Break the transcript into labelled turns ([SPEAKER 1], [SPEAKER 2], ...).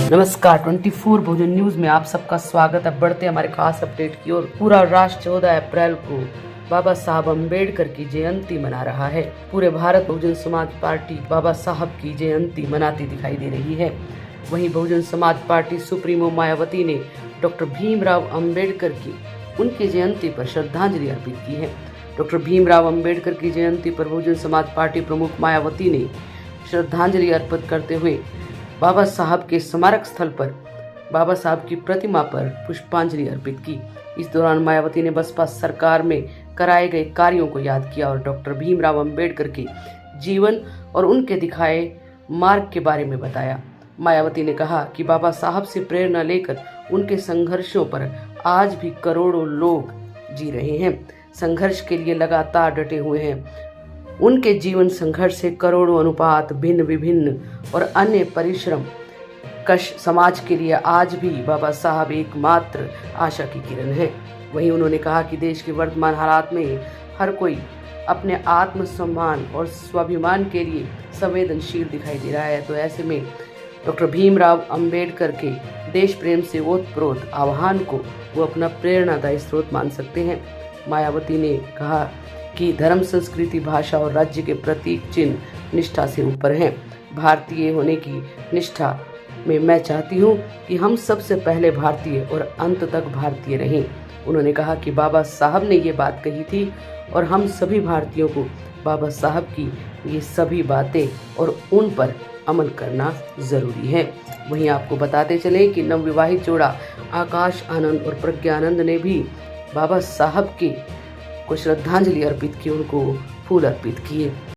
[SPEAKER 1] नमस्कार 24 भोजन न्यूज में आप सबका स्वागत है। बढ़ते हमारे खास अपडेट की ओर। पूरा राष्ट्र 14 अप्रैल को बाबा साहब अम्बेडकर की जयंती मना रहा है। पूरे भारत बहुजन समाज पार्टी बाबा साहब की जयंती मनाती दिखाई दे रही है। वहीं बहुजन समाज पार्टी सुप्रीमो मायावती ने डॉक्टर भीमराव अम्बेडकर की उनकी जयंती पर श्रद्धांजलि अर्पित की है। डॉक्टर भीमराव अम्बेडकर की जयंती पर बहुजन समाज पार्टी प्रमुख मायावती ने श्रद्धांजलि अर्पित करते हुए बाबा साहब के स्मारक स्थल पर बाबा साहब की प्रतिमा पर पुष्पांजलि अर्पित की। इस दौरान मायावती ने बसपा सरकार में कराए गए कार्यों को याद किया और डॉक्टर भीमराव अम्बेडकर के जीवन और उनके दिखाए मार्ग के बारे में बताया। मायावती ने कहा कि बाबा साहब से प्रेरणा लेकर उनके संघर्षों पर आज भी करोड़ों लोग जी रहे हैं, संघर्ष के लिए लगातार डटे हुए हैं। उनके जीवन संघर्ष से करोड़ों अनुपात भिन्न विभिन्न और अन्य परिश्रम कश समाज के लिए आज भी बाबा साहब एकमात्र आशा की किरण है। वहीं उन्होंने कहा कि देश के वर्तमान हालात में हर कोई अपने आत्मसम्मान और स्वाभिमान के लिए संवेदनशील दिखाई दे रहा है, तो ऐसे में डॉक्टर भीमराव अम्बेडकर के देश प्रेम से ओतप्रोत आह्वान को वो अपना प्रेरणादायी स्रोत मान सकते हैं। मायावती ने कहा कि धर्म, संस्कृति, भाषा और राज्य के प्रतीक चिन्ह निष्ठा से ऊपर हैं। भारतीय होने की निष्ठा में मैं चाहती हूँ कि हम सबसे पहले भारतीय और अंत तक भारतीय रहें। उन्होंने कहा कि बाबा साहब ने ये बात कही थी और हम सभी भारतीयों को बाबा साहब की ये सभी बातें और उन पर अमल करना जरूरी है। वहीं आपको बताते चले कि नवविवाहित जोड़ा आकाश आनंद और प्रज्ञानंद ने भी बाबा साहब की को श्रद्धांजलि अर्पित की, उनको फूल अर्पित किए।